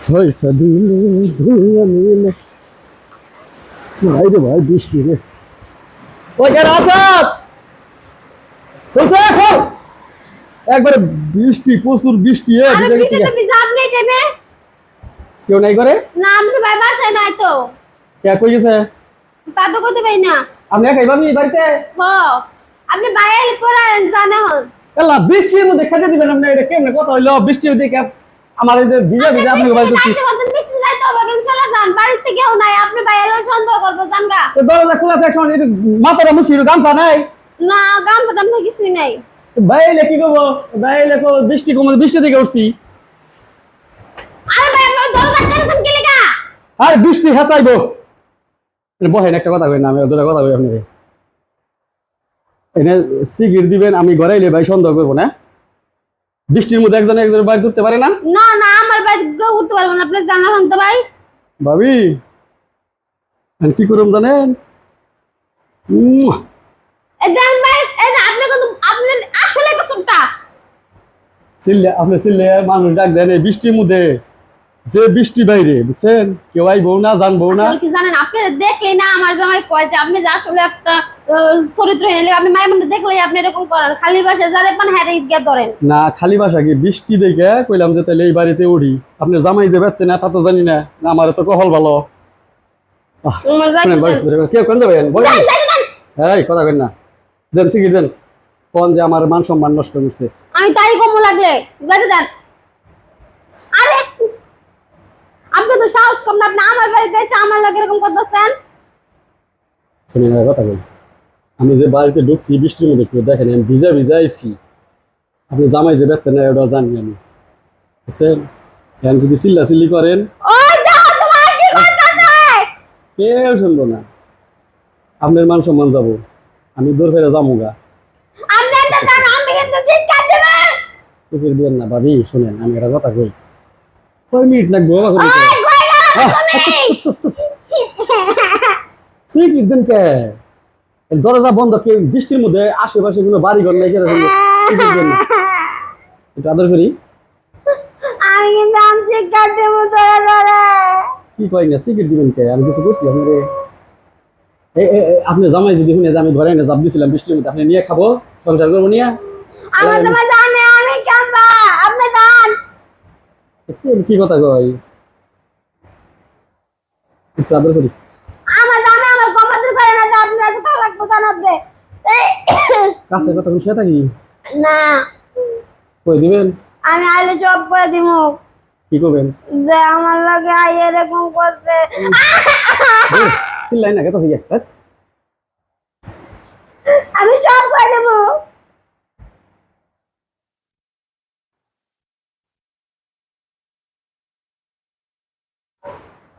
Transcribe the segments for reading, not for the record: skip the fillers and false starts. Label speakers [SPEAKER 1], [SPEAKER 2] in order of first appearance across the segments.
[SPEAKER 1] পয়সা দিলে ধুয়ে নিলে ভাই রে ভাই বৃষ্টি রে ওই কেন আসাদ চলছে এখন একবারে বৃষ্টি প্রচুর বৃষ্টি ভিজে গেছি কেউ নাই করে
[SPEAKER 2] না আমি তো ভাই বাসায় নাই তো
[SPEAKER 1] কে কই গেছে
[SPEAKER 2] তা তো করতে পারি না
[SPEAKER 1] আপনি একাই ভাবি বাড়িতে
[SPEAKER 2] আপনি বাইরে পড়া জানে হন
[SPEAKER 1] আল্লাহ বৃষ্টির মধ্যে খেতে দিবেন আপনি এটা কেমনে কথা হইলো বৃষ্টি দেখে আমার এই যে ভিজা ভিজা আপনাকে বাড়ি করছি
[SPEAKER 2] বৃষ্টি যাই তো বরং চলে যান বাড়িতে কেউ নাই আপনি বাইরে সন্দেহ করবো জানগা
[SPEAKER 1] তো দরজা খোলা থাকে সময় মাথাটা মুছি গামছা নাই
[SPEAKER 2] না গাম ফাটাম তো কিছুই নাই
[SPEAKER 1] বাইরে কি করবো বাইরে তো বৃষ্টি কমে বৃষ্টি থেকে উঠছি
[SPEAKER 2] আরে ভাই আপনার দরজা কেন কি লাগা
[SPEAKER 1] আর বৃষ্টি হাসাইবো বহেন একটা কথা কই না আমি দুটা কথা কই আপনাকে এনে সিগারেট দিবেন আমি ঘরে এলে ভাই সন্দেহ করবো না বৃষ্টির মধ্যে একজনের বাড়ি উঠতে পারে না
[SPEAKER 2] না না আমার বাড়ি কেউ উঠতে পারবো না আপনি জানা হন তো ভাই
[SPEAKER 1] ভাবি আমি কি করব জানেন
[SPEAKER 2] এই দেন ভাই এই না আপনি কিন্তু আপনি আসলে কসুমটা
[SPEAKER 1] আপনি চিল্লে মানুষ ডাক দেন এই বৃষ্টির মধ্যে যে বৃষ্টি বাইরে বুঝছেন কেউ আইবো না জানবো না
[SPEAKER 2] কি জানেন আপনি দেখলে না আমার জামাই কয় যে আপনি যে আসলে একটা চরিত্র এলে আপনি মায়ের মধ্যে দেখলেই আপনি এরকম করেন খালি বাসা যারে পান হ্যাঁ গিয়ে ধরেন
[SPEAKER 1] না খালি বাসা কি বৃষ্টি দেখে কইলাম যে তাহলে এই বাড়িতে উঠি আপনি জামাই যে বেরতে না তা তো জানি না আমার তো কহল ভালো কেউ কোন যাবেন বলেন এই কথা কেন না দেন সিগারেট দেন কোন যে আমার মান সম্মান নষ্ট করছে
[SPEAKER 2] আমি তাই কম লাগলে গাড়ি দেন আরে আপনি তো সাহস কম না আপনি আমার বাড়িতে এসে আমার লাগে এরকম করতেছেন
[SPEAKER 1] শুনে না কথা বল আমি যে বাড়িতে ঢুকছি বৃষ্টির মধ্যে কেউ দেখেন আমি ভিজা ভিজা আইছি আপনি জামাই যে বেরতে না ওটা জানি আমি বুঝছেন এখন যদি চিল্লাচিল্লি করেন কেউ শুনবো না আপনার মান সম্মান যাবো আমি দূর ফেরে যাবো গা চোখের দিবেন না ভাবি শোনেন আমি একটা কথা কই কয় মিনিট লাগবো দিন কে দরজা বন্ধ কে বৃষ্টির মধ্যে আশেপাশে কোনো বাড়ি ঘর নাই কেন একটু আদর করি কি কয় না সিগারেট দিবেন কে আমি কিছু করছি আপনার আপনি জামাই যদি শুনে যে আমি ঘরে এনে জাপ দিয়েছিলাম বৃষ্টির মধ্যে আপনি নিয়ে খাবো সংসার করবো নিয়ে কি কথা কয় একটু আদর করি কাছে কথা শুয়ে থাকি
[SPEAKER 2] না
[SPEAKER 1] কই দিবেন
[SPEAKER 2] আমি আইলে জব করে দিব
[SPEAKER 1] কি করবেন
[SPEAKER 2] যে আমার লাগে আই এরকম করতে
[SPEAKER 1] চিল্লাই না কথা শিখে
[SPEAKER 2] আমি জব করে দেব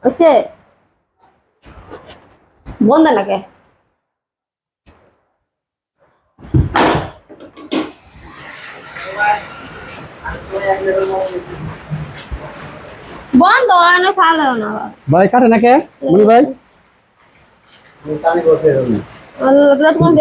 [SPEAKER 2] ওকে বন্ধ লাগে বন্ধ হয় না ভালো না
[SPEAKER 1] ভাই কাটে না কে মুনি ভাই
[SPEAKER 2] আল্লাহ তোমার